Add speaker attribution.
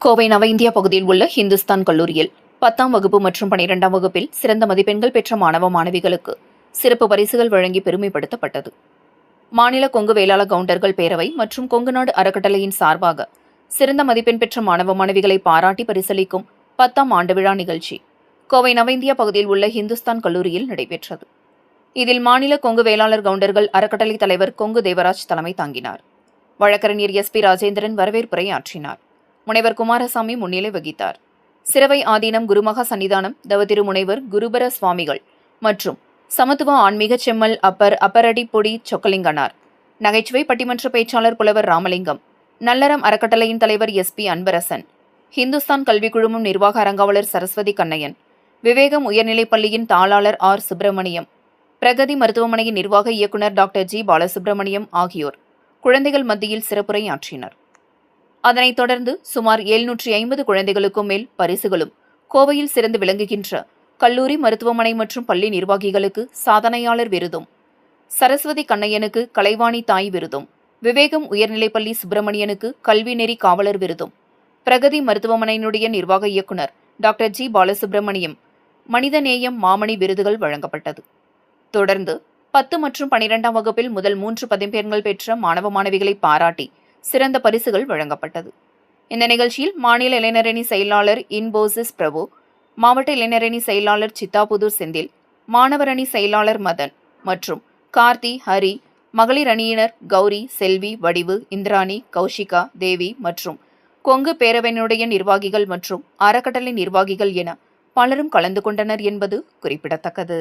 Speaker 1: கோவை நவ இந்தியா பகுதியில் உள்ள ஹிந்துஸ்தான் கல்லூரியில் 10ஆம் வகுப்பு மற்றும் 12ஆம் வகுப்பில் சிறந்த மதிப்பெண்கள் பெற்ற மாணவ மாணவிகளுக்கு சிறப்பு பரிசுகள் வழங்கி பெருமைப்படுத்தப்பட்டது. மாநில கொங்கு வேளாளர் கவுண்டர்கள் பேரவை மற்றும் கொங்குநாடு அறக்கட்டளையின் சார்பாக சிறந்த மதிப்பெண் பெற்ற மாணவ மாணவிகளை பாராட்டி பரிசளிக்கும் 10ஆம் ஆண்டு விழா நிகழ்ச்சி கோவை நவ இந்தியா பகுதியில் உள்ள ஹிந்துஸ்தான் கல்லூரியில் நடைபெற்றது. இதில் மாநில கொங்கு வேளாளர் கவுண்டர்கள் அறக்கட்டளை தலைவர் கொங்கு தேவராஜ் தலைமை தாங்கினார். வழக்கறிஞர் SP ராஜேந்திரன் வரவேற்புரையாற்றினார். முனைவர் குமாரசாமி முன்னிலை வகித்தார். சிரவை ஆதீனம் குருமகா சன்னிதானம் தவதிரு முனைவர் குருபர சுவாமிகள் மற்றும் சமத்துவ ஆன்மீக செம்மல் அப்பரடி பொடி சொக்கலிங்கனார், நகைச்சுவை பட்டிமன்ற பேச்சாளர் புலவர் ராமலிங்கம், நல்லறம் அறக்கட்டளையின் தலைவர் SP அன்பரசன், ஹிந்துஸ்தான் கல்விக் குழுமம் நிர்வாக அரங்காவலர் சரஸ்வதி கண்ணையன், விவேகம் உயர்நிலைப் பள்ளியின் தாளாளர் R சுப்பிரமணியம், பிரகதி மருத்துவமனையின் நிர்வாக இயக்குநர் டாக்டர் G பாலசுப்பிரமணியம் ஆகியோர் குழந்தைகள் மத்தியில் சிறப்புரையாற்றினர். அதனைத் தொடர்ந்து சுமார் 750 குழந்தைகளுக்கும் மேல் பரிசுகளும், கோவையில் சிறந்து விளங்குகின்ற கல்லூரி, மருத்துவமனை மற்றும் பள்ளி நிர்வாகிகளுக்கு சாதனையாளர் விருதும், சரஸ்வதி கண்ணையனுக்கு கலைவாணி தாய் விருதும், விவேகம் உயர்நிலைப்பள்ளி சுப்பிரமணியனுக்கு கல்வி நெறி காவலர் விருதும், பிரகதி மருத்துவமனையினுடைய நிர்வாக இயக்குநர் டாக்டர் G பாலசுப்பிரமணியம் மனிதநேயம் மாமணி விருதுகள் வழங்கப்பட்டது. தொடர்ந்து 10 மற்றும் 12ஆம் வகுப்பில் முதல் 3 மதிப்பெண்கள் பெற்ற மாணவ மாணவிகளை பாராட்டி சிறந்த பரிசுகள் வழங்கப்பட்டது. இந்த நிகழ்ச்சியில் மாநில இளைஞரணி செயலாளர் இன்போசிஸ் பிரபு, மாவட்ட இளைஞரணி செயலாளர் சித்தாபுதூர் செந்தில், மாணவர் அணி செயலாளர் மதன் மற்றும் கார்த்தி, ஹரி, மகளிர் அணியினர் கௌரி, செல்வி, வடிவு, இந்திராணி, கௌஷிகா, தேவி மற்றும் கொங்கு பேரவையினுடைய நிர்வாகிகள் மற்றும் அறக்கட்டளை நிர்வாகிகள் என பலரும் கலந்து கொண்டனர் என்பது குறிப்பிடத்தக்கது.